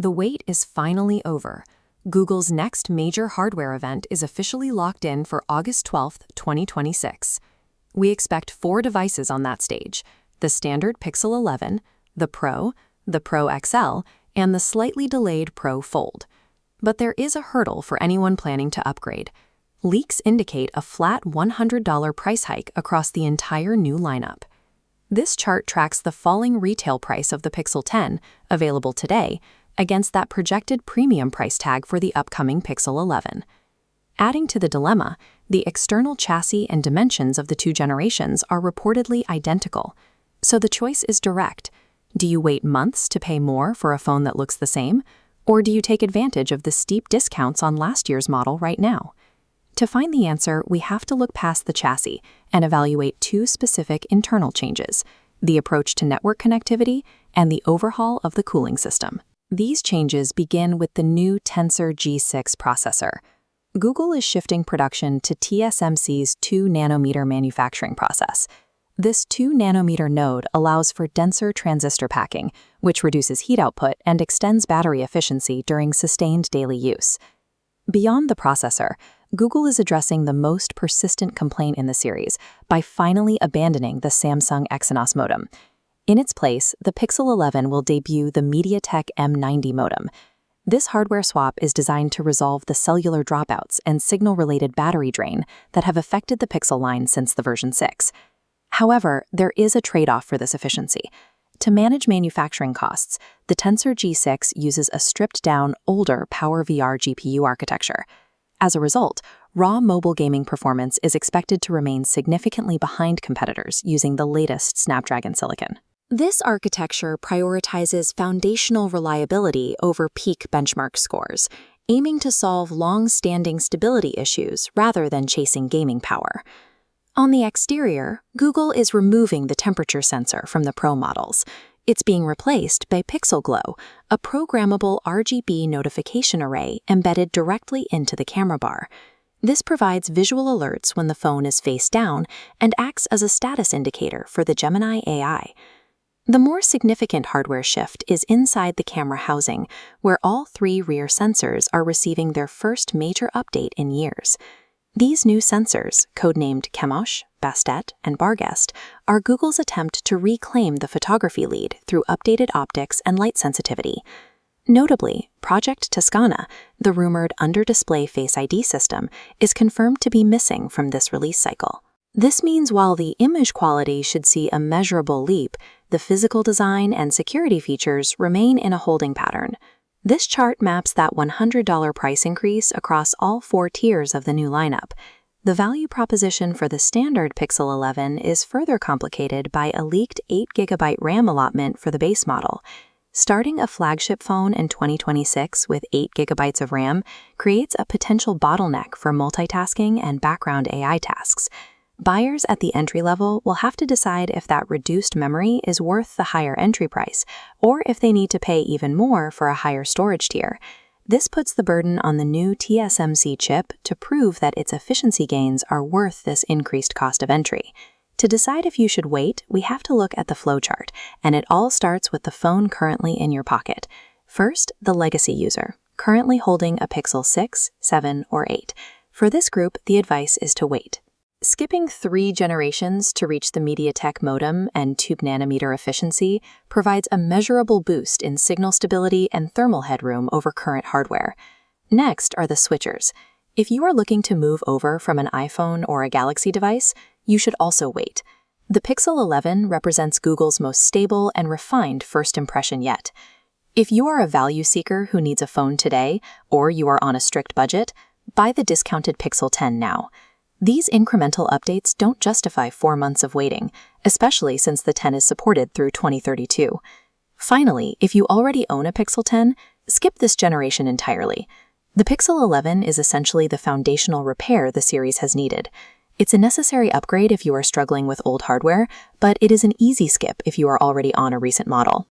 The wait is finally over. Google's next major hardware event is officially locked in for August 12, 2026. We expect 4 devices on that stage: the standard Pixel 11, the Pro XL, and the slightly delayed Pro Fold. But there is a hurdle for anyone planning to upgrade. Leaks indicate a flat $100 price hike across the entire new lineup. This chart tracks the falling retail price of the Pixel 10, available today, against that projected premium price tag for the upcoming Pixel 11. Adding to the dilemma, the external chassis and dimensions of the 2 generations are reportedly identical. So the choice is direct. Do you wait months to pay more for a phone that looks the same? Or do you take advantage of the steep discounts on last year's model right now? To find the answer, we have to look past the chassis and evaluate 2 specific internal changes: the approach to network connectivity and the overhaul of the cooling system. These changes begin with the new Tensor G6 processor. Google is shifting production to TSMC's 2-nanometer manufacturing process. This 2-nanometer node allows for denser transistor packing, which reduces heat output and extends battery efficiency during sustained daily use. Beyond the processor, Google is addressing the most persistent complaint in the series by finally abandoning the Samsung Exynos modem. In its place, the Pixel 11 will debut the MediaTek M90 modem. This hardware swap is designed to resolve the cellular dropouts and signal-related battery drain that have affected the Pixel line since the version 6. However, there is a trade-off for this efficiency. To manage manufacturing costs, the Tensor G6 uses a stripped-down, older PowerVR GPU architecture. As a result, raw mobile gaming performance is expected to remain significantly behind competitors using the latest Snapdragon silicon. This architecture prioritizes foundational reliability over peak benchmark scores, aiming to solve long-standing stability issues rather than chasing gaming power. On the exterior, Google is removing the temperature sensor from the Pro models. It's being replaced by Pixel Glow, a programmable RGB notification array embedded directly into the camera bar. This provides visual alerts when the phone is face down and acts as a status indicator for the Gemini AI. The more significant hardware shift is inside the camera housing, where all 3 rear sensors are receiving their first major update in years. These new sensors, codenamed chemosh, bastet, and barghest, are Google's attempt to reclaim the photography lead through updated optics and light sensitivity. Notably, Project Toscana, the rumored under-display Face ID system, is confirmed to be missing from this release cycle. This means while the image quality should see a measurable leap, the physical design and security features remain in a holding pattern. This chart maps that $100 price increase across all 4 tiers of the new lineup. The value proposition for the standard Pixel 11 is further complicated by a leaked 8GB RAM allotment for the base model. Starting a flagship phone in 2026 with 8GB of RAM creates a potential bottleneck for multitasking and background AI tasks. Buyers at the entry level will have to decide if that reduced memory is worth the higher entry price, or if they need to pay even more for a higher storage tier. This puts the burden on the new TSMC chip to prove that its efficiency gains are worth this increased cost of entry. To decide if you should wait, we have to look at the flowchart, and it all starts with the phone currently in your pocket. First, the legacy user, currently holding a Pixel 6, 7, or 8. For this group, the advice is to wait. Skipping 3 generations to reach the MediaTek modem and 2-nanometer efficiency provides a measurable boost in signal stability and thermal headroom over current hardware. Next are the switchers. If you are looking to move over from an iPhone or a Galaxy device, you should also wait. The Pixel 11 represents Google's most stable and refined first impression yet. If you are a value seeker who needs a phone today, or you are on a strict budget, buy the discounted Pixel 10 now. These incremental updates don't justify 4 months of waiting, especially since the 10 is supported through 2032. Finally, if you already own a Pixel 10, skip this generation entirely. The Pixel 11 is essentially the foundational repair the series has needed. It's a necessary upgrade if you are struggling with old hardware, but it is an easy skip if you are already on a recent model.